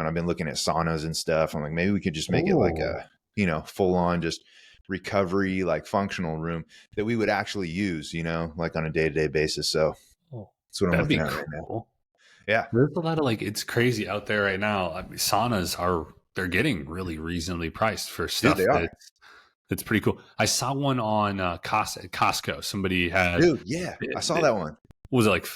I've been looking at saunas and stuff. I'm like, maybe we could just make it like Oh, a, full on just recovery, like functional room that we would actually use, like on a day-to-day basis. So oh, that's what I'm that'd looking be at right now. cool. Yeah. There's a lot of it's crazy out there right now. I mean, they're getting really reasonably priced for Dude, stuff they are. that's pretty cool. I saw one on Costco. Somebody had, Dude, yeah. I saw it, that one. was it like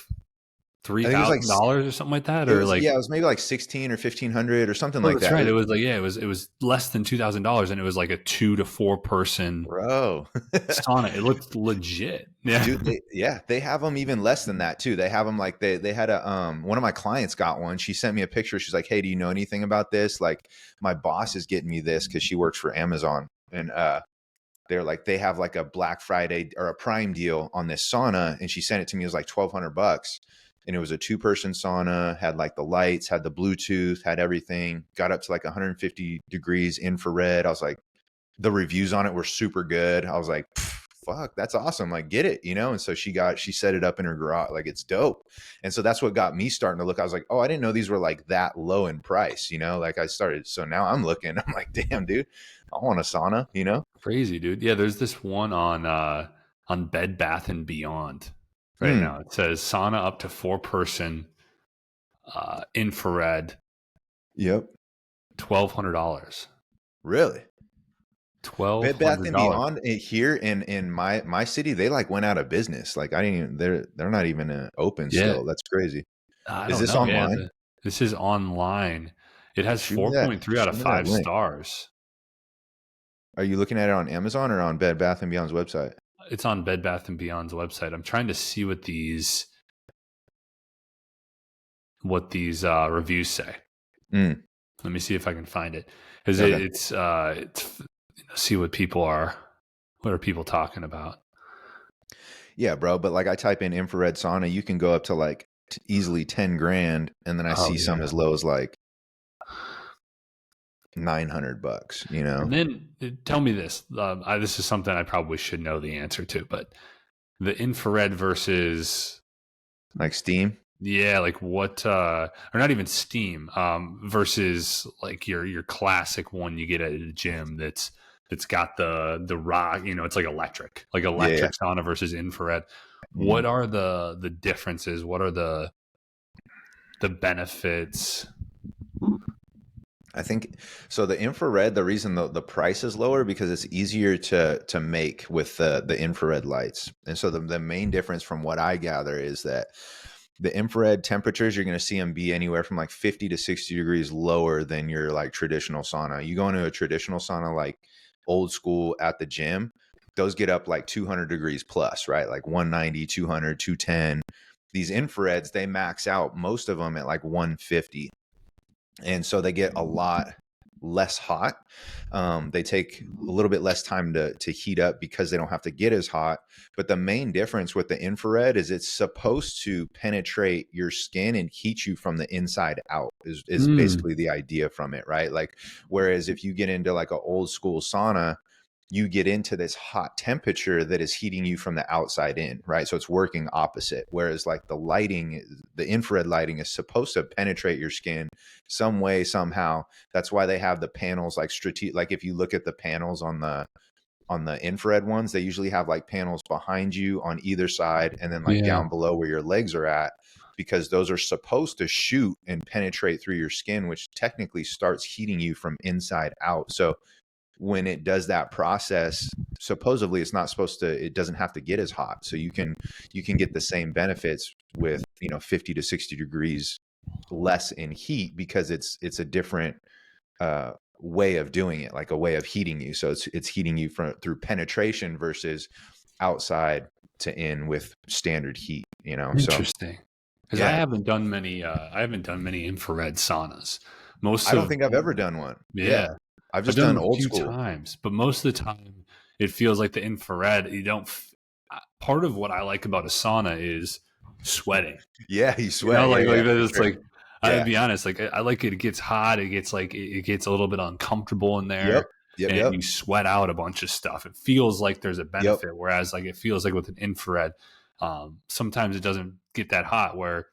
I think it was like $3,000 or something like that, or like, it was maybe like 16 or 1500 or something oh, like that's that. right. It was like, yeah, it was less than $2,000, and it was like a 2 to 4 person Bro. sauna. It looked legit. Yeah. Dude, they have them even less than that too. They have them like they had a one of my clients got one. She sent me a picture. She's like, "Hey, do you know anything about this? Like, my boss is getting me this because she works for Amazon, and they're like they have like a Black Friday or a Prime deal on this sauna." And she sent it to me. It was like $1,200, and it was a 2-person sauna. Had like the lights, had the Bluetooth, had everything. Got up to like 150 degrees infrared. I was like, the reviews on it were super good. I was like, fuck, that's awesome. Like, get it, And so she set it up in her garage. Like, it's dope. And so that's what got me starting to look. I was like, oh, I didn't know these were like that low in price, Like I started. So now I'm looking, I'm like, damn, dude, I want a sauna. Crazy, dude. Yeah, there's this one on Bed Bath and Beyond right now. It says sauna up to 4-person, infrared, Yep. $1,200. Really? Bed Bath and $1,200. Beyond here in my city, they like went out of business. Like I didn't even they're not even open Yeah, still. That's crazy. I Is don't this know. Yeah, online? this is online. It has Shoot me that. 4.3 out Shoot of me that 5 link. stars. Are you looking at it on Amazon or on Bed Bath and Beyond's website? It's on Bed Bath and Beyond's website. I'm trying to see what these reviews say. Let me see if I can find it, because Okay. it's see what are people talking about. Yeah, bro. But like I type in infrared sauna, you can go up to like easily 10 grand. And then I see some Yeah. as low as like $900, And then tell me this. This is something I probably should know the answer to, but the infrared versus, like steam. yeah, like what, or not even steam, versus like your classic one you get at a gym that's got the rock, it's like electric Yeah. sauna versus infrared. What Mhm. are the differences? What are the benefits? I think so. The infrared, the reason the price is lower because it's easier to make with the infrared lights. And so the main difference from what I gather is that the infrared temperatures, you're going to see them be anywhere from like 50 to 60 degrees lower than your like traditional sauna. You go into a traditional sauna, like old school at the gym, those get up like 200 degrees plus, right? Like 190, 200, 210. These infrareds, they max out most of them at like 150. And so they get a lot less hot. They take a little bit less time to heat up because they don't have to get as hot. But the main difference with the infrared is it's supposed to penetrate your skin and heat you from the inside out is basically the idea from it, right? Like, whereas if you get into like an old school sauna, you get into this hot temperature that is heating you from the outside in, right? So it's working opposite. Whereas like the infrared lighting is supposed to penetrate your skin some way, somehow. That's why they have the panels like like if you look at the panels on the infrared ones, they usually have like panels behind you on either side and then like down below where your legs are at, because those are supposed to shoot and penetrate through your skin, which technically starts heating you from inside out. So when it does that process, supposedly it doesn't have to get as hot. So you can get the same benefits with 50 to 60 degrees less in heat, because it's a different way of doing it, like a way of heating you. So it's heating you through penetration versus outside to in with standard heat. Interesting. Because Yeah, I haven't done many infrared saunas. I don't think I've ever done one. Yeah, I've I've just done done them a old few school. times, but most of the time it feels like the infrared. You don't. Part of what I like about a sauna is sweating. Yeah, you sweat. Like For it's sure. like, I'd be honest. Like I like it. It gets hot. It gets it gets a little bit uncomfortable in Yep. there, Yep. and Yep. you sweat out a bunch of stuff. It feels like there's a Yep. benefit, whereas like it feels like with an infrared, sometimes it doesn't get that hot. Where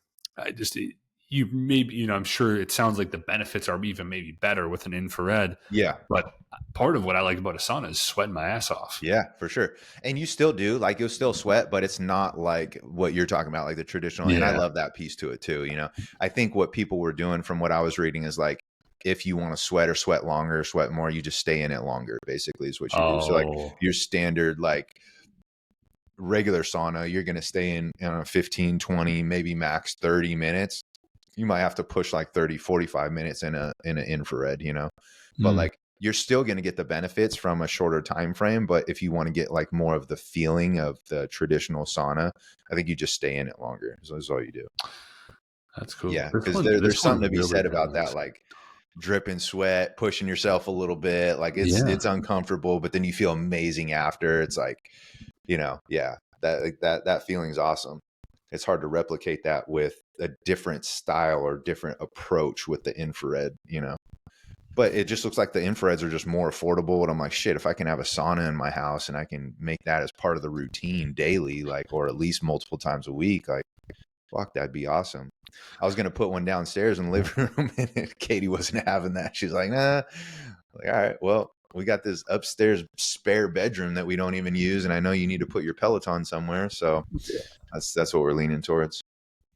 you maybe, I'm sure it sounds like the benefits are even maybe better with an infrared, Yeah. but part of what I like about a sauna is sweating my ass off. Yeah, for sure. And you still do, like, you'll still sweat, but it's not like what you're talking about, like the traditional. And I Yeah. love that piece to it too. I think what people were doing from what I was reading is like, if you want to sweat or sweat longer or sweat more, you just stay in it longer, basically, is what you do. So, like, Oh, your standard, like, regular sauna, you're going to stay in 15, 20, maybe max 30 minutes. You might have to push like 30, 45 minutes in an infrared, but mm. like you're still going to get the benefits from a shorter time frame. But if you want to get like more of the feeling of the traditional sauna, I think you just stay in it longer. So that's all you do. That's cool. Yeah. This Cause one, this there's one something to be really said about that. does. Like dripping sweat, pushing yourself a little bit. Like Yeah. it's uncomfortable, but then you feel amazing after. It's like, yeah, that feeling's awesome. It's hard to replicate that with a different style or different approach with the infrared, but it just looks like the infrareds are just more affordable. And I'm like, shit, if I can have a sauna in my house and I can make that as part of the routine daily, like, or at least multiple times a week, like, fuck, that'd be awesome. I was going to put one downstairs in the living room and Katie wasn't having that. She's like, nah. Like, all right, well, we got this upstairs spare bedroom that we don't even use. And I know you need to put your Peloton somewhere. So that's what we're leaning towards.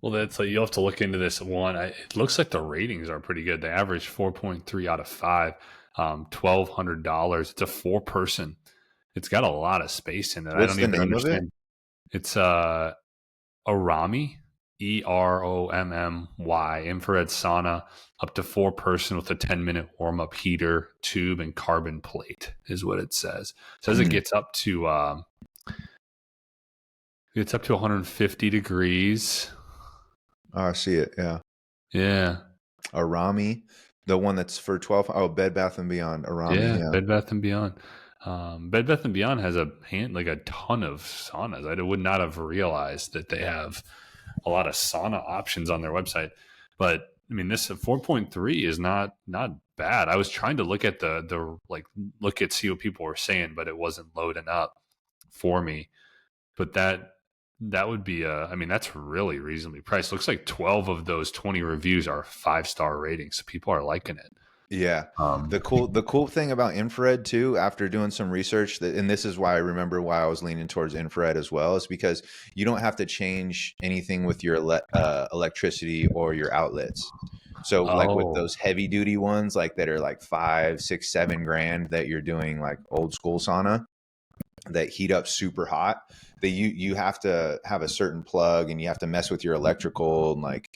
Well, that's like, you'll have to look into this one. It looks like the ratings are pretty good. They average 4.3 out of 5, $1,200. It's a 4-person. It's got a lot of space in it. I What's don't the even name of it? understand. It's Arami, EROMMY, infrared sauna, up to 4-person with a 10-minute warm-up heater, tube, and carbon plate is what it says. It says it gets up to 150 degrees. Oh, I see it. Yeah. Yeah. Arami, the one that's for 12. Oh, Bed Bath and Beyond. Arami. Yeah, Yeah. Bed Bath and Beyond. Bed Bath and Beyond has a ton of saunas. I would not have realized that they have a lot of sauna options on their website. But I mean, this 4.3 is not bad. I was trying to look at see what people were saying, but it wasn't loading up for me. But that would be that's really reasonably priced. Looks like 12 of those 20 reviews are 5-star ratings. So people are liking it. Yeah. Um, The cool thing about infrared too, after doing some research, and this is why I remember why I was leaning towards infrared as well, is because you don't have to change anything with your electricity or your outlets. So like with oh, those heavy duty ones, like that are like 5, 6, 7 grand that you're doing like old school sauna that heat up super hot, that you have to have a certain plug and you have to mess with your electrical, and like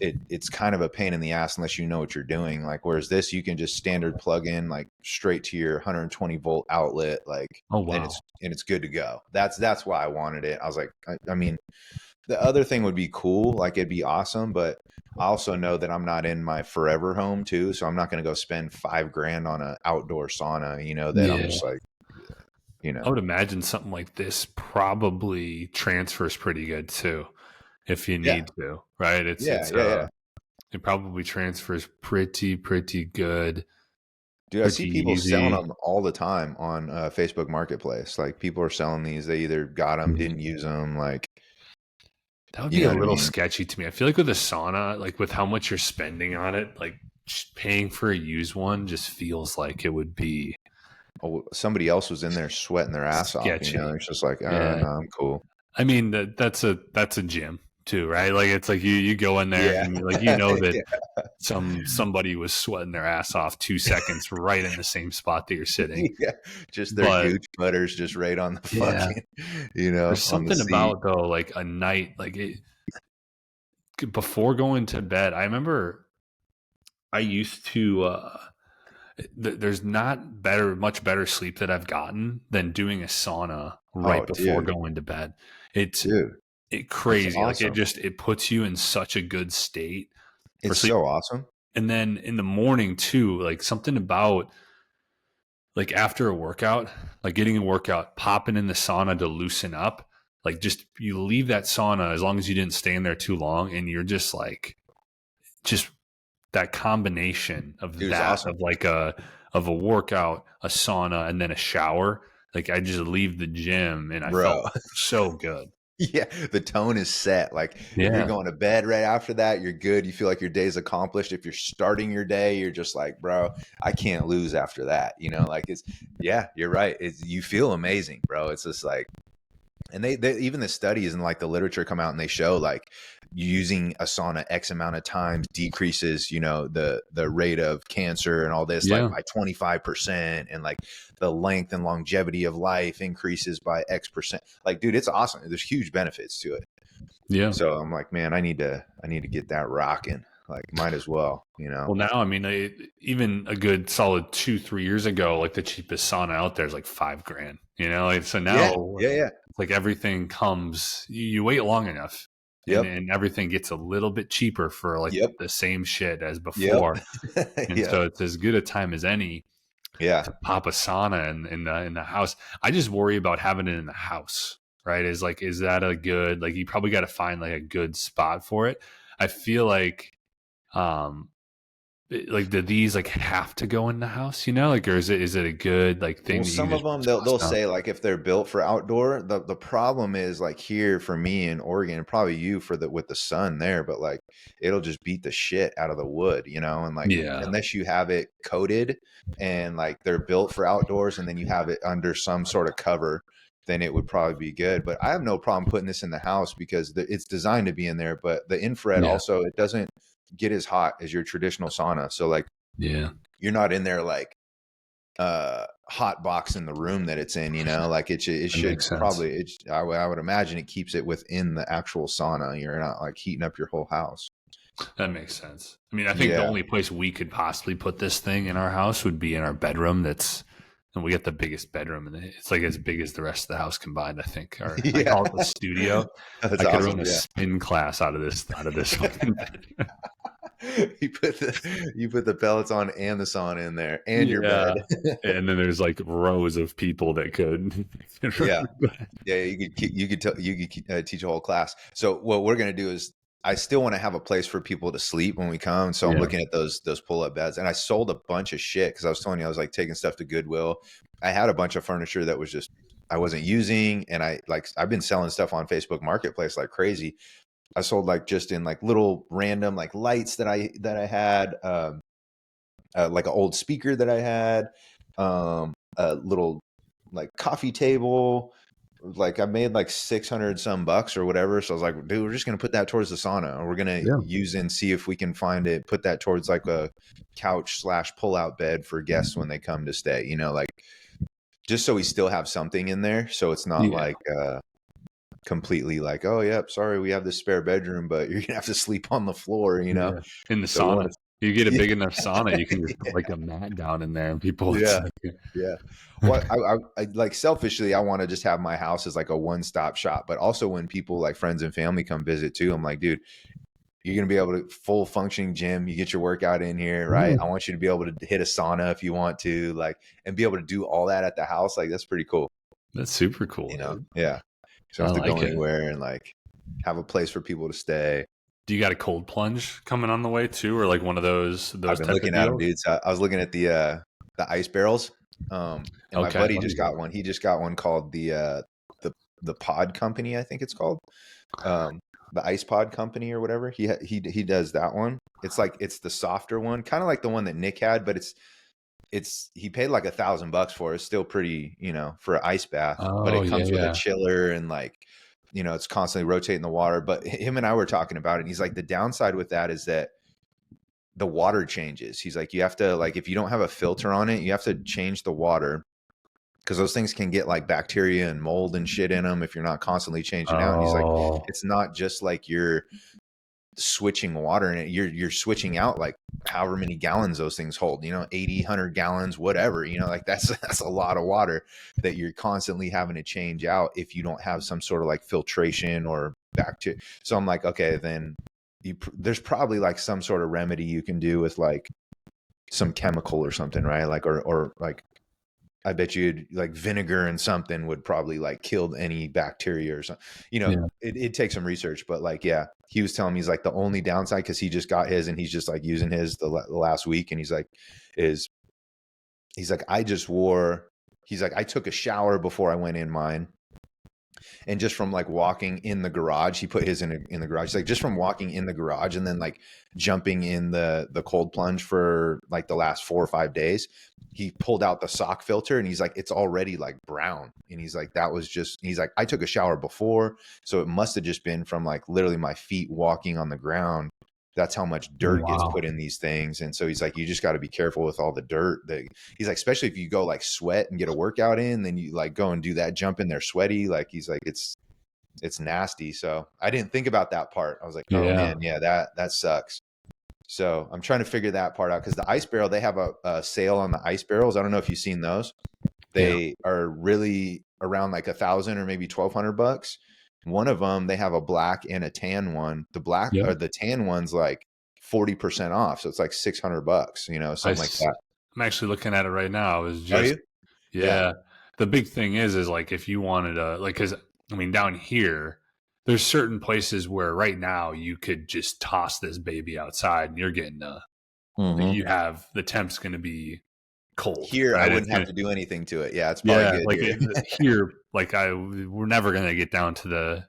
it's kind of a pain in the ass unless you know what you're doing. Like whereas this, you can just standard plug in like straight to your 120-volt outlet, like, oh and wow. it's good to go. That's why I wanted it. I was like, I mean, the other thing would be cool, like it'd be awesome, but I also know that I'm not in my forever home too, so I'm not going to go spend 5 grand on an outdoor sauna, that I'm Yeah. just like, I would imagine something like this probably transfers pretty good too, if you yeah, need to, right? yeah, yeah, yeah. It probably transfers pretty good, Dude, I see pretty people selling easy. them all the time on Facebook Marketplace. Like people are selling these. They either got them, didn't use them. Like, That would you be know a what I little mean? sketchy to me. I feel like with a sauna, like with how much you're spending on it, like just paying for a used one just feels like it would be Oh, somebody else was in there sweating their ass off. sketchy. It's just like, Yeah. no, I'm cool. I mean that's a gym too, right? Like it's like you go in there Yeah. and you know that somebody was sweating their ass off 2 seconds right in the same spot that you're sitting. Yeah. Just their But gooch butters just right on the yeah, fucking, there's on the something seat. about though, like a night, before going to bed. I remember I used to. There's not much better sleep that I've gotten than doing a sauna right Oh, before dude. going to bed. It's Dude. it It's crazy. Like awesome. it puts you in such a good state for It's sleep. so awesome. And then in the morning too, like something about like after a workout, like getting a workout, popping in the sauna to loosen up, like just you leave that sauna as long as you didn't stay in there too long, and you're just like, just that combination Dude, it's awesome. of a workout, a sauna, and then a shower. Like I just leave the gym and I Bro. felt so good. Yeah, the tone is set. Like if you're Yeah. going to bed right after that, you're good. You feel like your day's accomplished. If you're starting your day, you're just like, bro, I can't lose after that. Like it's, yeah, you're right. You feel amazing, bro. It's just like, and they even the studies and like the literature come out and they show like using a sauna X amount of times decreases, the rate of cancer and all this like Yeah. by 25%, and like the length and longevity of life increases by X%. Like, dude, it's awesome. There's huge benefits to it. Yeah. So I'm like, man, I need to get that rocking. Like, might as well. Well, now, I mean, even a good solid 2, 3 years ago, like the cheapest sauna out there is like $5,000. Like, so Yeah, now yeah, yeah. it's like everything comes. You wait long enough, and Yep, and everything gets a little bit cheaper for like yep, the same shit as yep. before. And Yep. so it's as good a time as any Yeah. to pop a sauna in the house. I just worry about having it in the house, right? Is that a good, like, you probably got to find like a good spot for it. I feel like, um, like, do these like have to go in the house, like, or is it a good like Well, thing that you some can of just them toss they'll down? say like if they're built for outdoor, the problem is like here for me in Oregon, and probably you for the with the sun there, but like it'll just beat the shit out of the wood, and like Yeah, unless you have it coated and like they're built for outdoors and then you have it under some sort of cover, then it would probably be good. But I have no problem putting this in the house because it's designed to be in there, but the infrared yeah, also it doesn't get as hot as your traditional sauna. So like yeah. you're not in there like hot box in the room that it's in, like it That should makes sense. probably I would imagine it keeps it within the actual sauna. You're not like heating up your whole house. That makes sense. I mean, I think the Yeah. only place we could possibly put this thing in our house would be in our bedroom. And we got the biggest bedroom, and it's like as big as the rest of the house combined. I think, or I Yeah. call it the studio. That's I could run awesome. a Yeah. spin class out of this fucking bedroom. You put the pellets on and the sauna in there and your bed. Yeah, and then there's like rows of people that could. Yeah. Yeah, you could teach a whole class. So what we're gonna do is I still want to have a place for people to sleep when we come. So I'm Yeah, looking at those pull up beds, and I sold a bunch of shit because I was telling you I was like taking stuff to Goodwill. I had a bunch of furniture that was just I wasn't using, and I've been selling stuff on Facebook Marketplace like crazy. I sold like just in like little random like lights that I had, like an old speaker that I had, a little like coffee table. Like I made like 600 some bucks or whatever. So I was like, dude, we're just gonna put that towards the sauna. We're gonna yeah. use and see if we can find it, put that towards like a couch slash pull out bed for guests when they come to stay, like just so we still have something in there. So it's not Yeah. like completely like, oh yep, sorry, we have this spare bedroom, but you're gonna have to sleep on the floor. Yeah, in the So we want sauna. You get a to big enough sauna, you can just put like a mat down in there, and people. It's yeah. like, Yeah. Well, I like selfishly, I want to just have my house as like a one-stop shop. But also when people like friends and family come visit too, I'm like, dude, you're gonna be able to full functioning gym. You get your workout in here, right? yeah, I want you to be able to hit a sauna if you want to, like, and be able to do all that at the house. Like, that's pretty cool, that's super cool, dude. Yeah. So I I don't have to like go it. anywhere and like have a place for people to stay. Do you got a cold plunge coming on the way too, or like one of those I've those been type of looking at them, deals? dude. So I was looking at the ice barrels, and my Okay, buddy what just is it? got one. He just got one called the the Pod Company, I think it's called, um, the Ice Pod Company or whatever. He does that one. It's the softer one, kind of like the one that Nick had, but it's he paid like $1,000 for it. It's still pretty, for an ice bath, but Oh it yeah, comes with a yeah. chiller and like, it's constantly rotating the water. But him and I were talking about it, and he's like, the downside with that is that the water changes. He's like, you have to like if you don't have a filter on it, you have to change the water because those things can get like bacteria and mold and shit in them if you're not constantly changing out. And he's like, Oh it's not just like you're switching water in it. You're switching out like however many gallons those things hold, 80, 100 gallons, whatever, like that's a lot of water that you're constantly having to change out if you don't have some sort of like filtration or bacteria. So I'm like, okay, then there's probably like some sort of remedy you can do with like some chemical or something, right? Like, or like, I bet you like vinegar and something would probably like kill any bacteria or something. yeah, It takes some research, but like, yeah, he was telling me he's like the only downside because he just got his and he's just like using his the last week, and is he's like I just wore. He's like I took a shower before I went in mine, And just from like walking in the garage, he put his in the garage. He's like, just from walking in the garage and then like jumping in the cold plunge for like the last 4 or 5 days, he pulled out the sock filter and he's like, it's already like brown. And he's like, that was just, he's like, I took a shower before, so it must have just been from like literally my feet walking on the ground. That's how much dirt gets Wow. put in these things. And so he's like, you just got to be careful with all the dirt that he's like, especially if you go like sweat and get a workout in, then you like go and do that jump in there sweaty. Like he's like, it's nasty. So I didn't think about that part. I was like, oh Yeah. man, yeah, that sucks. So I'm trying to figure that part out because the ice barrel, they have a sale on the ice barrels. I don't know if you've seen those. Yeah. They are really around like 1,000 or maybe $1,200. One of them, they have a black and a tan one. The black Yep. or the tan one's like 40% off. So it's like $600, something like that. I'm actually looking at it right now. Is Are just you? Yeah. yeah. The big thing is like if you wanted to like because I mean down here there's certain places where right now you could just toss this baby outside and you're getting Mm-hmm. you have the temp's going to be cold, Here, I right? It's wouldn't have gonna to do anything to it. Yeah, it's probably yeah, good like here. here, like we're never going to get down to the.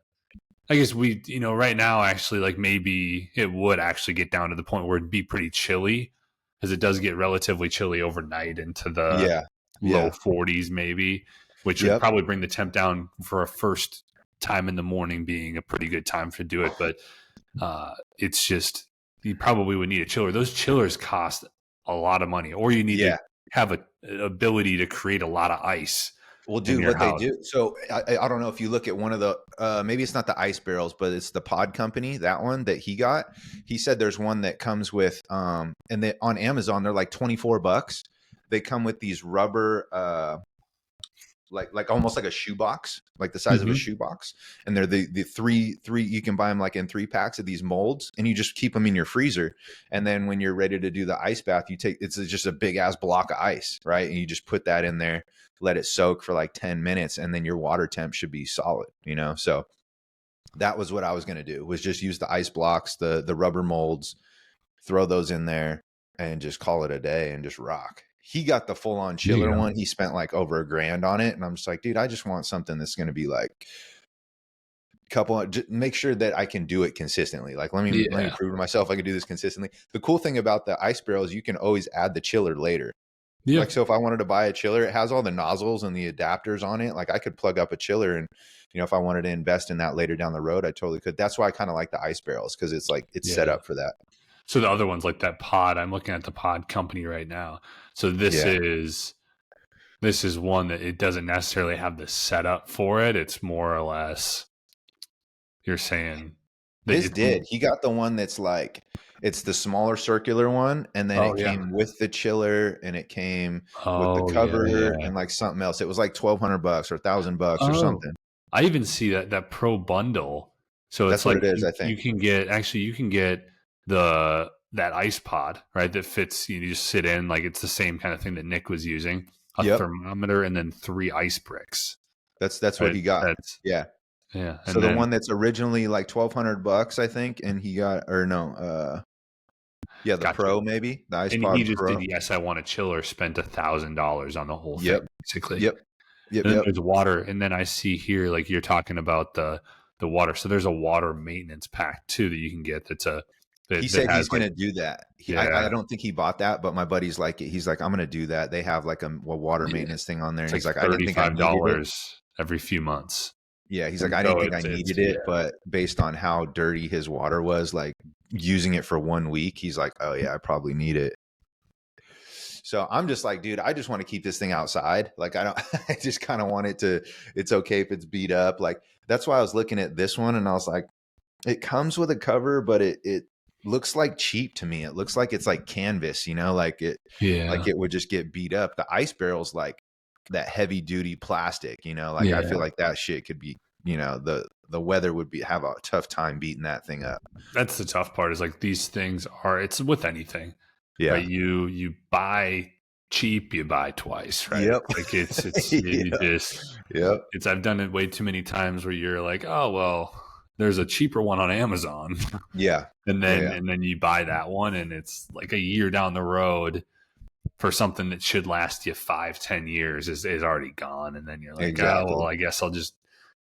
I guess we, right now, actually, like maybe it would actually get down to the point where it'd be pretty chilly because it does get relatively chilly overnight into the Yeah. low Yeah. 40s, maybe, which would Yep. probably bring the temp down for a first time in the morning being a pretty good time to do it. But it's just, you probably would need a chiller. Those chillers cost a lot of money, or you need to Yeah. have an ability to create a lot of ice Well, in dude, your what they house. do. So I don't know if you look at one of the maybe it's not the ice barrels, but it's the pod company, that one that he got. He said there's one that comes with and they on Amazon they're like $24. They come with these rubber like almost like a shoebox, like the size of a Mm-hmm. shoebox. And they're the three you can buy them like in 3 packs of these molds and you just keep them in your freezer. And then when you're ready to do the ice bath, you take it's just a big ass block of ice, right? And you just put that in there, let it soak for like 10 minutes, and then your water temp should be solid. So that was what I was gonna do, was just use the ice blocks, the rubber molds, throw those in there and just call it a day and just rock. He got the full on There you chiller go. one. He spent like over $1,000 on it. And I'm just like, dude, I just want something that's going to be like just make sure that I can do it consistently. Like, let me Yeah. prove to myself I can do this consistently. The cool thing about the ice barrel is you can always add the chiller later. Yeah. Like, so if I wanted to buy a chiller, it has all the nozzles and the adapters on it. Like I could plug up a chiller and, if I wanted to invest in that later down the road, I totally could. That's why I kind of like the ice barrels, because it's like, it's set Yeah. up for that. So the other ones like that pod, I'm looking at the pod company right now. So this Yeah. is one that it doesn't necessarily have the setup for it. It's more or less you're saying that His it's did. He got the one that's like, it's the smaller circular one, and then oh it yeah. came with the chiller, and it came with the Oh yeah, cover yeah. and like something else. It was like $1,200 or $1,000 or Oh. something. I even see that pro bundle. So it's That's what like it is, I you think. can get that ice pod, right? That fits you just sit in, like it's the same kind of thing that Nick was using, a Yep, thermometer and then 3 ice bricks. that's what Right. he got. That's Yeah. yeah. So And the then one that's originally like $1,200, I think, and he got, or no, yeah, the gotcha. Pro, maybe the Ice And he Pod just did Pro. yes, I want a chiller, spent $1,000 on the whole thing, Yep, basically. yep, yep, And then yep. there's water, and then I see here like you're talking about the water. So there's a water maintenance pack too that you can get. He That said has he's like gonna do that. yeah, I don't think he bought that, but my buddy's like it. He's like, I'm gonna do that. They have like a water yeah. maintenance thing on there. It's And like he's like, I didn't think I needed it. $35 every few months. Yeah, he's like, And I didn't so think I it's needed yeah. it, but based on how dirty his water was, like using it for 1 week, he's like, oh yeah, I probably need it. So I'm just like, dude, I just want to keep this thing outside. Like, I don't, I just kind of want it to, it's okay if it's beat up. Like, that's why I was looking at this one and I was like, it comes with a cover, but it looks like cheap to me. It looks like it's like canvas, like Yeah. it would just get beat up. The ice barrel's like that heavy duty plastic, like I Yeah. feel like that shit could be, the weather would have a tough time beating that thing up. That's the tough part is like these things are it's with anything. Yeah. Right. You buy cheap, you buy twice, right? Yep. Like it's you Yeah. just Yep. it's I've done it way too many times where you're like, oh well, there's a cheaper one on Amazon. Yeah. and Yeah. then Yeah. and then you buy that one and it's like a year down the road for something that should last you 5-10 years is already gone. And then you're like, oh Exactly. well, I guess I'll just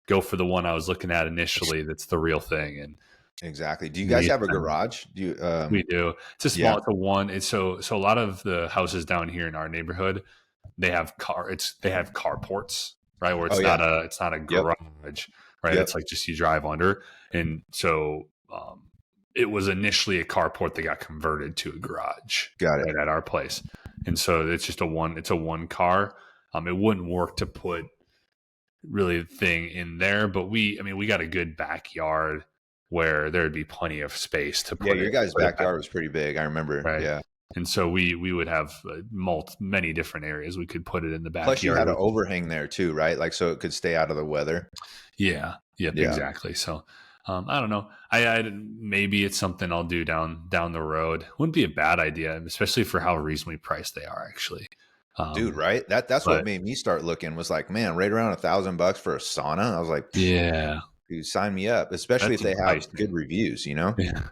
go for the one I was looking at initially. That's the real thing. And Exactly. Do you guys we have a garage? Do you? we do. It's a Yeah. small. It's a one. It's so a lot of the houses down here in our neighborhood, they have carports, right? Where Oh yeah. it's not a Yep. garage, right? Yep. It's like just you drive under. And so it was initially a carport that got converted to a garage Got it. right at our place. And so it's just it's a one car. It wouldn't work to put really thing in there, but we got a good backyard where there'd be plenty of space to Yeah, put your it, guys' back, backyard was pretty big. I remember. right? Yeah. And so we would have many different areas we could put it in the Plus, you backyard. had an overhang there too, right? Like so it could stay out of the weather. Yeah, yep, Yeah. exactly. So I don't know. I maybe it's something I'll do down the road. Wouldn't be a bad idea, especially for how reasonably priced they are, actually. Dude, right? That's what But made me start looking. Was like, man, right around $1,000 for a sauna. I was like, yeah, dude, sign me up. Especially if that's they have good enticing. reviews. You know? Yeah,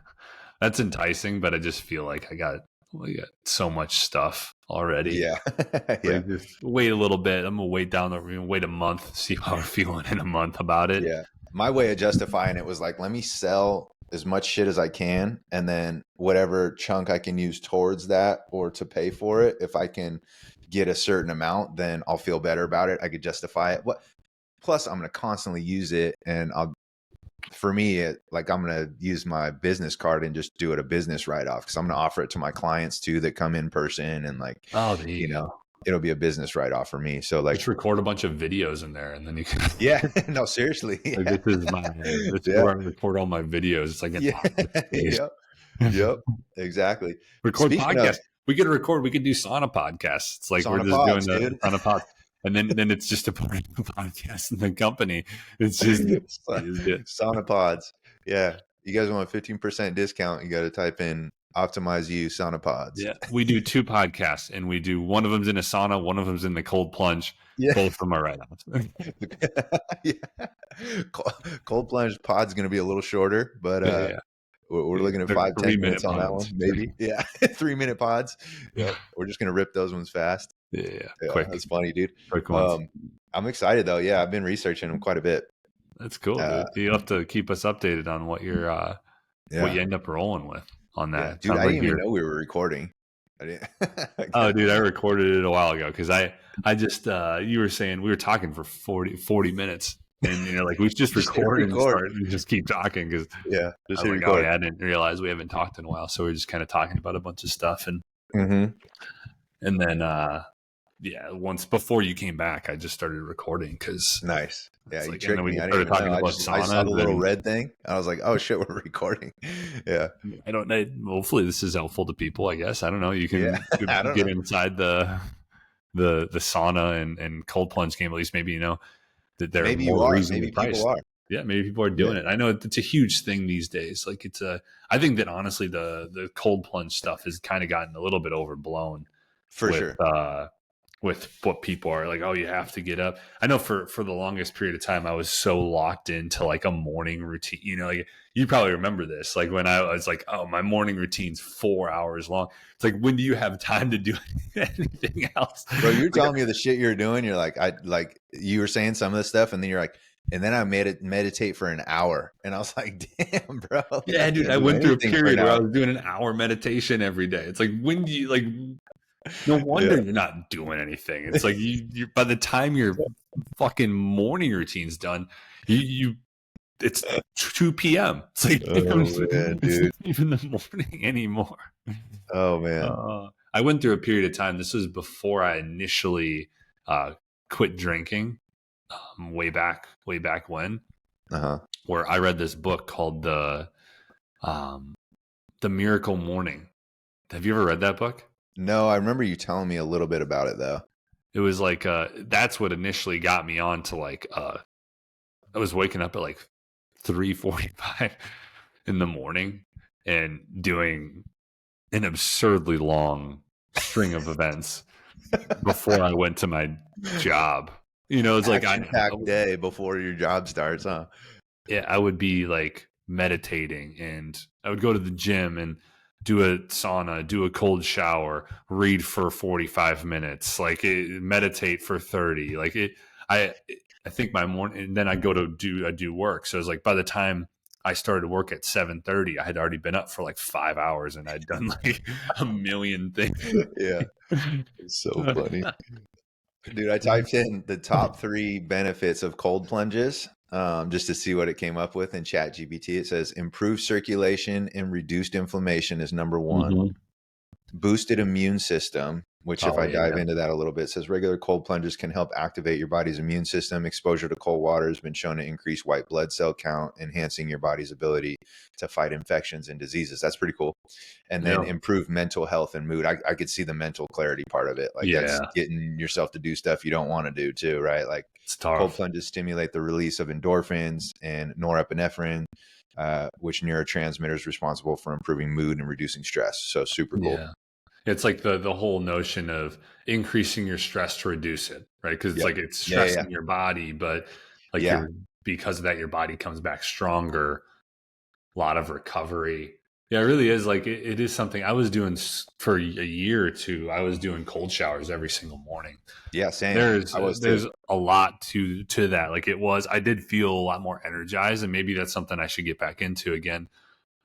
that's enticing. But I just feel like we got so much stuff already. Yeah. Yeah. Like just wait a little bit. I'm gonna wait a month, see how we're feeling in a month about it. Yeah. My way of justifying it was like, let me sell as much shit as I can, and then whatever chunk I can use towards that or to pay for it, if I can get a certain amount, then I'll feel better about it. I could justify it. What? Plus, I'm going to constantly use it, and for me, like I'm going to use my business card and just do it a business write off because I'm going to offer it to my clients too that come in person, and like, Oh, there you go. it'll be a business write off for me. So like, Just record a bunch of videos in there, and then you can. yeah, no, seriously, Like, yeah, this is yeah, where I record all my videos. It's like an yeah, office yep, yep, exactly. record Speaking of podcasts. We could do sauna podcasts. It's like we're sauna just doing pods, the dude. sauna pod, and then it's just a part of the podcast in the company. It's just Sauna pods. Yeah. You guys want a 15% discount, you got to type in optimize you sauna pods. yeah. We do 2 podcasts, and we do one of them's in a sauna, one of them's in the cold plunge. Yeah. Both of them are right on. Yeah. Cold plunge pod's going to be a little shorter, but Yeah. we're looking at They're 5-10 3-minute minutes on that pods. one, maybe. Yeah. 3-minute pods. Yeah. We're just going to rip those ones fast. Yeah. Yeah, Quick. that's funny, dude. Quick ones. I'm excited though. Yeah, I've been researching them quite a bit. That's cool, dude. You have to keep us updated on what you're what you end up rolling with on that. Yeah, dude, I didn't even know we were recording. I didn't. Oh, dude, I recorded it a while ago because I just you were saying we were talking for 40 minutes, and like we just record and start and just keep talking because just I was like, record. I didn't realize we haven't talked in a while, so we're just kind of talking about a bunch of stuff and then once before you came back, I just started recording because nice. Yeah, you like, tricked me. I started talking about I saw the little and, red thing. I was like, oh shit, we're recording. Yeah. I don't know. Hopefully this is helpful to people, I guess. I don't know. You can get inside the sauna and cold plunge game. At least maybe, that they're maybe more you are. reasonably Maybe priced. people are. Yeah, maybe people are doing it. I know it's a huge thing these days. Like I think that honestly the cold plunge stuff has kind of gotten a little bit overblown. For sure. With what people are like, oh, you have to get up. I know for the longest period of time, I was so locked into like a morning routine. Like you probably remember this. Like when I was like, oh, my morning routine's 4 hours long. It's like, when do you have time to do anything else? Bro, you're telling me the shit you're doing. You're like, you were saying some of the stuff, and then you're like, and then I meditate for an hour, and I was like, damn, bro. Yeah, dude, I went through a period where I was doing an hour meditation every day. It's like, when do you like? No wonder you're not doing anything. It's like you by the time your fucking morning routine's done, it's 2 p.m. It's like it's not even the morning anymore. Oh man. I went through a period of time. This was before I initially quit drinking. Way back when, where I read this book called the Miracle Morning. Have you ever read that book? No, I remember you telling me a little bit about it though. It was like that's what initially got me on to like I was waking up at like 3:45 in the morning and doing an absurdly long string of events before I went to my job. It's like action-packed day before your job starts, huh? Yeah, I would be like meditating, and I would go to the gym and do a sauna, do a cold shower, read for 45 minutes, like meditate for 30. Like I think my morning, and then I go to do work. So it's like by the time I started work at 7:30, I had already been up for like 5 hours and I'd done like a million things. Yeah, it's so funny. Dude, I typed in the top 3 benefits of cold plunges just to see what it came up with in ChatGPT. It says improved circulation and reduced inflammation is number 1. Mm-hmm. Boosted immune system, which if Oh I dive yeah, into that a little bit, says regular cold plunges can help activate your body's immune system. Exposure to cold water has been shown to increase white blood cell count, enhancing your body's ability to fight infections and diseases. That's pretty cool. And then yeah, improve mental health and mood. I could see the mental clarity part of it. Like that's yeah. getting yourself to do stuff you don't want to do too, right? Like It's cold tough. plunges stimulate the release of endorphins and norepinephrine, which neurotransmitters responsible for improving mood and reducing stress. So super cool. Yeah. It's like the whole notion of increasing your stress to reduce it, right? Because it's Yep. like it's Yeah, yeah, yeah. stressing your body, but like Yeah. you're because of that, your body comes back stronger. A lot of recovery. Yeah, it really is like it is something I was doing for a year or two. I was doing cold showers every single morning. Yeah, same. There's I was too. there's a lot to that. Like it was, I did feel a lot more energized, and maybe that's something I should get back into again.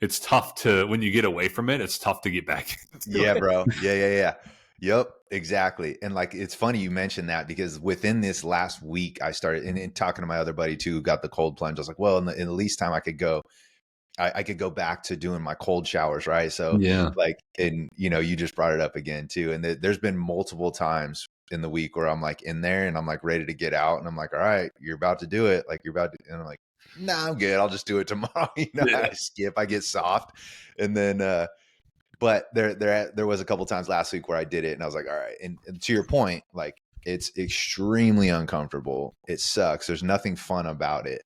It's tough to when you get away from it. It's tough to get back into Yeah, it. bro. Yeah, yeah, yeah. Yep, exactly. And like it's funny you mentioned that because within this last week I started and talking to my other buddy too who got the cold plunge. I was like, well, in the least time I could go, I could go back to doing my cold showers, right? So Yeah, like, and you just brought it up again too. And there's been multiple times in the week where I'm like in there and I'm like ready to get out and I'm like, all right, you're about to do it. Like you're about to, and I'm like, nah, I'm good. I'll just do it tomorrow. I yeah, skip, I get soft. And then, but there was a couple times last week where I did it and I was like, all right. And to your point, like it's extremely uncomfortable. It sucks. There's nothing fun about it,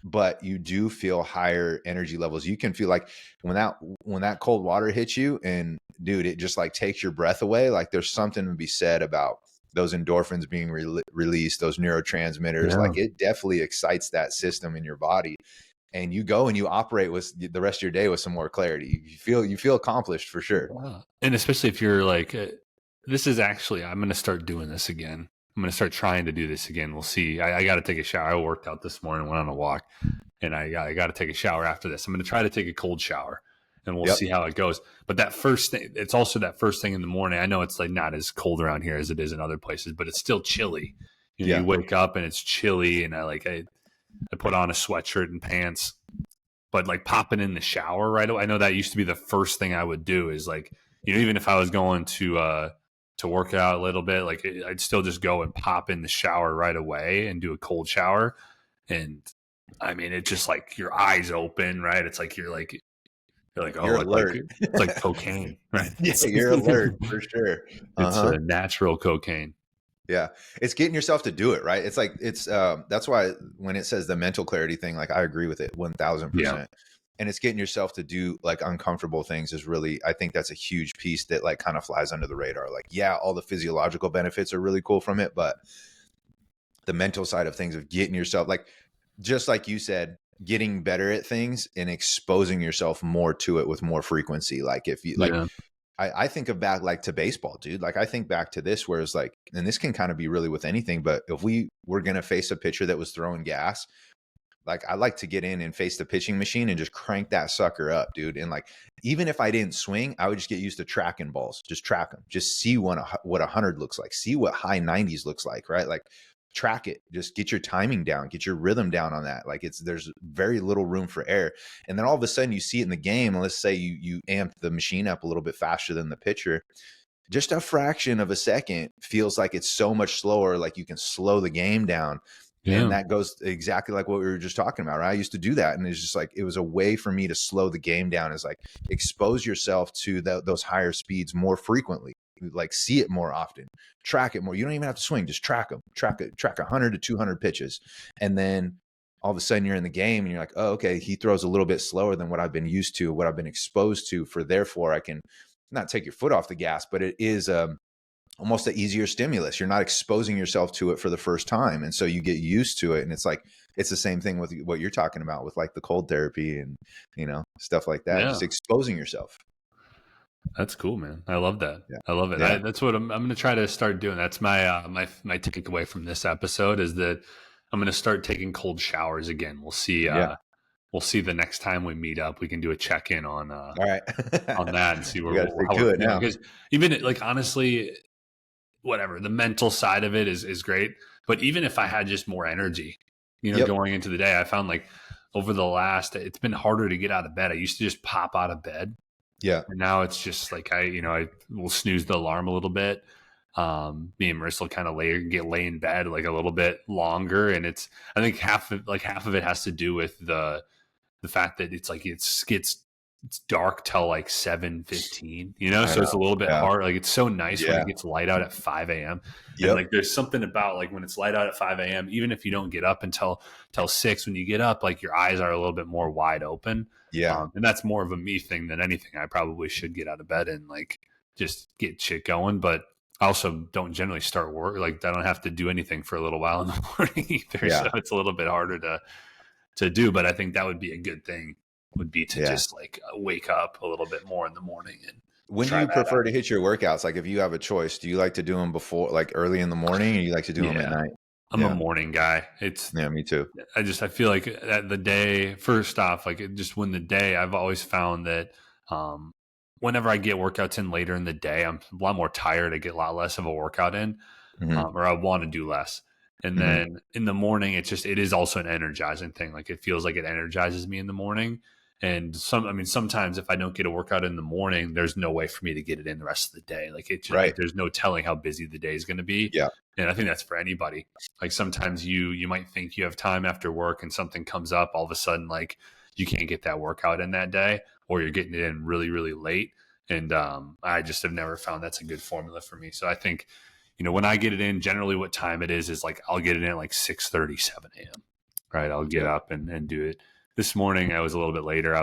but you do feel higher energy levels. You can feel like when that cold water hits you and dude, it just like takes your breath away. Like there's something to be said about those endorphins being released, those neurotransmitters. yeah. Like it definitely excites that system in your body. And you go and you operate with the rest of your day with some more clarity. You feel accomplished for sure. Wow. And especially if you're like, this is actually, I'm going to start doing this again. I'm going to start trying to do this again. We'll see. I got to take a shower. I worked out this morning, went on a walk, and I got to take a shower after this. I'm going to try to take a cold shower, and we'll Yep. see how it goes. But that first thing, it's also that first thing in the morning. I know it's like not as cold around here as it is in other places, but it's still chilly. You know, you Yeah. wake up and it's chilly, and I put on a sweatshirt and pants, but like popping in the shower right away. I know that used to be the first thing I would do is like, even if I was going to work out a little bit, like I'd still just go and pop in the shower right away and do a cold shower. And I mean, it's just like your eyes open, right? It's like, you're like, You're oh, alert. it's like cocaine, right? Yeah, you're alert for sure. It's Uh-huh. a natural cocaine. Yeah. It's getting yourself to do it, right? It's like that's why when it says the mental clarity thing, like I agree with it Yeah. 1000%. And it's getting yourself to do like uncomfortable things is really, I think that's a huge piece that like kind of flies under the radar. Like, yeah, all the physiological benefits are really cool from it, but the mental side of things of getting yourself like just like you said, getting better at things and exposing yourself more to it with more frequency. Like if you like Yeah. I think of back like to baseball, dude. Like I think back to this where it's like, and this can kind of be really with anything, but if we were going to face a pitcher that was throwing gas, like I like to get in and face the pitching machine and just crank that sucker up, dude. And like, even if I didn't swing, I would just get used to tracking balls, just track them, just see what 100 looks like, see what high 90s looks like, right? Like track it, just get your timing down, get your rhythm down on that. Like there's very little room for error. And then all of a sudden you see it in the game. And let's say you amp the machine up a little bit faster than the pitcher. Just a fraction of a second feels like it's so much slower. Like you can slow the game down. And Yeah. that goes exactly like what we were just talking about, right? I used to do that. And it's just like, it was a way for me to slow the game down is like expose yourself to those higher speeds more frequently, like see it more often, track it more. You don't even have to swing, just track them, track 100 to 200 pitches. And then all of a sudden you're in the game and you're like, oh, okay, he throws a little bit slower than what I've been used to, what I've been exposed to therefore I can not take your foot off the gas, but it is, almost an easier stimulus. You're not exposing yourself to it for the first time. And so you get used to it. And it's like, it's the same thing with what you're talking about with like the cold therapy and, stuff like that, Yeah. just exposing yourself. That's cool, man. I love that. Yeah. I love it. Yeah. That's what I'm going to try to start doing. That's my takeaway from this episode is that I'm going to start taking cold showers again. We'll see. Yeah. We'll see the next time we meet up. We can do a check in All right. on that and see We got to stick how we're to it feeling. now. Because even like honestly, whatever the mental side of it is great. But even if I had just more energy, Yep. going into the day, I found like over the last, it's been harder to get out of bed. I used to just pop out of bed. Yeah. And now it's just like I will snooze the alarm a little bit. Me and Marissa will kind of lay in bed like a little bit longer, and I think half of it has to do with the fact that it's like it's dark till like 7:15, I so it's a know. little bit Yeah. hard. Like it's so nice when Yeah. it gets light out at 5 a.m. And Yep. like there's something about like when it's light out at 5 a.m., even if you don't get up until 6, when you get up, like your eyes are a little bit more wide open. Yeah. And that's more of a me thing than anything. I probably should get out of bed and like just get shit going. But I also don't generally start work. Like I don't have to do anything for a little while in the morning either. Yeah. So it's a little bit harder to do, but I think that would be a good thing, would be to Yeah. just like wake up a little bit more in the morning and When do try you that prefer out. to hit your workouts? Like if you have a choice, do you like to do them before, like early in the morning, or you like to do them at Yeah. night? I'm a Yeah. morning guy. It's, Yeah. Me too. I feel like at the day, first off, like just when the day, I've always found that, um, whenever I get workouts in later in the day, I'm a lot more tired. I get a lot less of a workout in. Hmm. Or I want to do less. And Hmm. then in the morning, it is also an energizing thing. Like it feels like it energizes me in the morning. And sometimes if I don't get a workout in the morning, there's no way for me to get it in the rest of the day. Like it just, like Right. there's no telling how busy the day is going to be. Yeah. And I think that's for anybody. Like sometimes you might think you have time after work and something comes up, all of a sudden, like you can't get that workout in that day, or you're getting it in really, really late. And I just have never found that's a good formula for me. So I think, when I get it in, generally what time it is like I'll get it in at like 6:30, 7 a.m. Right. I'll get Yeah. up and do it. This morning I was a little bit later.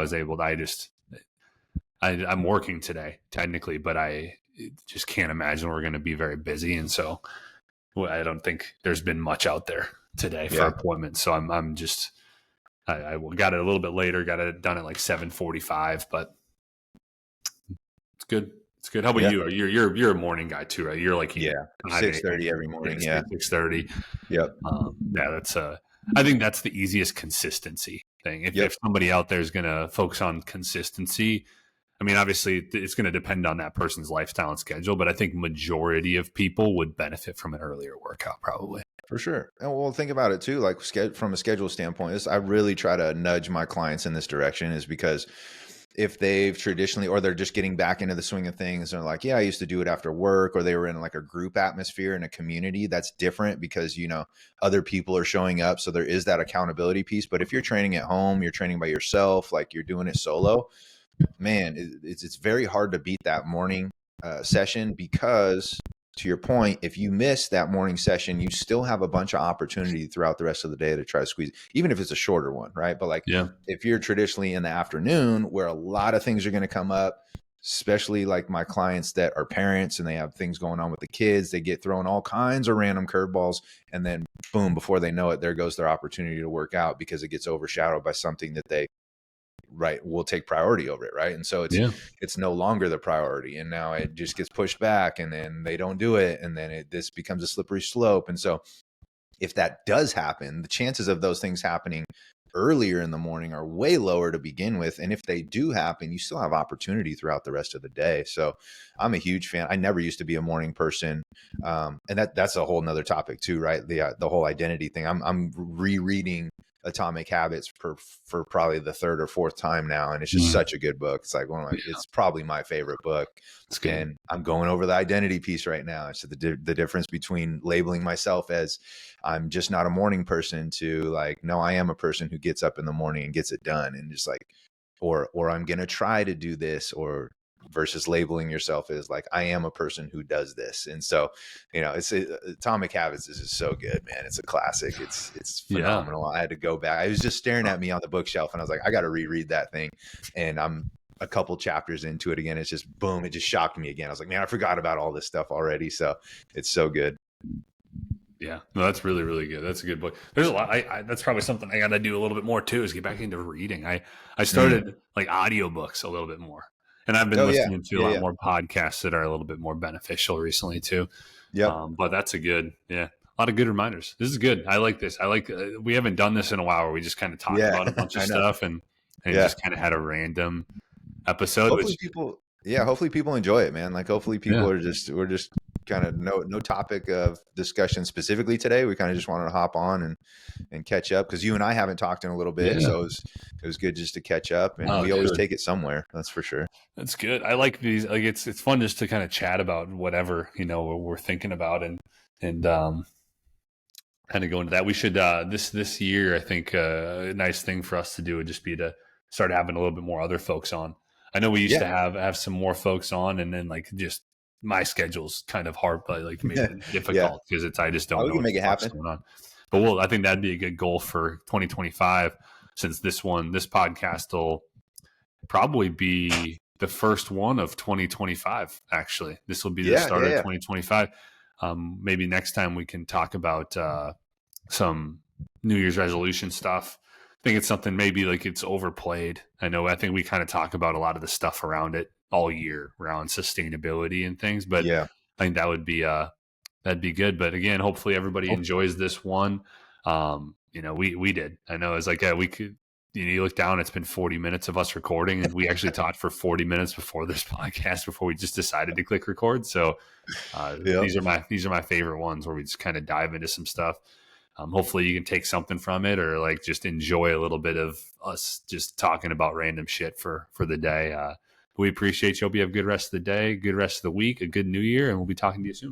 I'm working today technically, but I just can't imagine we're going to be very busy. And so I don't think there's been much out there today for Yeah. appointments. So I'm just, I got it a little bit later, got it done at like 7:45, but it's good. It's good. How about Yeah. you? You're a morning guy too, right? You're like Yeah. 5 6:30 every a.m. morning. Yeah, Yeah. 6:30. Yep. Yeah, I think that's the easiest consistency thing. If Yep. somebody out there is going to focus on consistency, I mean, obviously it's going to depend on that person's lifestyle and schedule, but I think majority of people would benefit from an earlier workout probably. For sure. And well, think about it too. Like from a schedule standpoint, I really try to nudge my clients in this direction, is because if they've traditionally, or they're just getting back into the swing of things, and they're like, yeah, I used to do it after work, or they were in like a group atmosphere in a community, that's different because, other people are showing up. So there is that accountability piece. But if you're training at home, you're training by yourself, like you're doing it solo, man, it's very hard to beat that morning session, because to your point, if you miss that morning session, you still have a bunch of opportunity throughout the rest of the day to try to squeeze, even if it's a shorter one, right? But like Yeah. if you're traditionally in the afternoon where a lot of things are going to come up, especially like my clients that are parents and they have things going on with the kids, they get thrown all kinds of random curveballs, and then boom, before they know it, there goes their opportunity to work out because it gets overshadowed by something that they will take priority over it, right? And so it's no longer the priority, and now it just gets pushed back, and then they don't do it, and then this becomes a slippery slope. And so if that does happen, the chances of those things happening earlier in the morning are way lower to begin with. And if they do happen, you still have opportunity throughout the rest of the day. So I'm a huge fan. I never used to be a morning person. And that's a whole nother topic too, right? The whole identity thing. I'm rereading Atomic Habits for probably the third or fourth time now. And it's just such a good book. It's like it's probably my favorite book. It's good. And I'm going over the identity piece right now. It's the difference between labeling myself as I'm just not a morning person to like, no, I am a person who gets up in the morning and gets it done. And just like, or I'm going to try to do this, or versus labeling yourself as like, I am a person who does this. And so, it's Atomic Habits is just so good, man. It's a classic. It's phenomenal. I had to go back. I was just staring at me on the bookshelf and I was like, I got to reread that thing. And I'm a couple chapters into it again. It's just boom. It just shocked me again. I was like, man, I forgot about all this stuff already. So it's so good. Yeah, no, that's really, really good. That's a good book. There's a lot. That's probably something I got to do a little bit more too, is get back into reading. I started like audiobooks a little bit more, and I've been listening to a lot more podcasts that are a little bit more beneficial recently too. Yeah. But that's a good, a lot of good reminders. This is good. I like this. I like. We haven't done this in a while where we just kind of talk Yeah, about a bunch of I know. stuff and Yeah. just kind of had a random episode, Hopefully which people yeah, hopefully people enjoy it, man. Like hopefully people yeah, are just we're just kind of no topic of discussion specifically today. We kind of just wanted to hop on and catch up because you and I haven't talked in a little bit, yeah. so it was good just to catch up, and Oh, we always dude, take it somewhere. That's for sure. that's good. I like these. Like it's fun just to kind of chat about whatever we're thinking about and kind of go into that. We should this year. I think a nice thing for us to do would just be to start having a little bit more other folks on. I know we used Yeah, to have some more folks on, and then like just my schedule's kind of hard, but like made it yeah. difficult because I just Oh, don't we know can what make the it fuck's happen. going on. But I think that'd be a good goal for 2025, since this podcast will probably be the first one of 2025. Actually, this will be the Yeah, start yeah, of yeah. 2025. Maybe next time we can talk about some New Year's resolution stuff. I think it's something maybe like it's overplayed. I think we kind of talk about a lot of the stuff around it all year around sustainability and things, but Yeah. I think that'd be good. But again, hopefully everybody Hope- enjoys this one. We did. I know it's like we could. You look down, it's been 40 minutes of us recording, and we actually talked for 40 minutes before this podcast before we just decided to click record. So Yep. these are my favorite ones where we just kind of dive into some stuff. Hopefully you can take something from it or like just enjoy a little bit of us just talking about random shit for the day. We appreciate you. Hope you have a good rest of the day, good rest of the week, a good new year, and we'll be talking to you soon.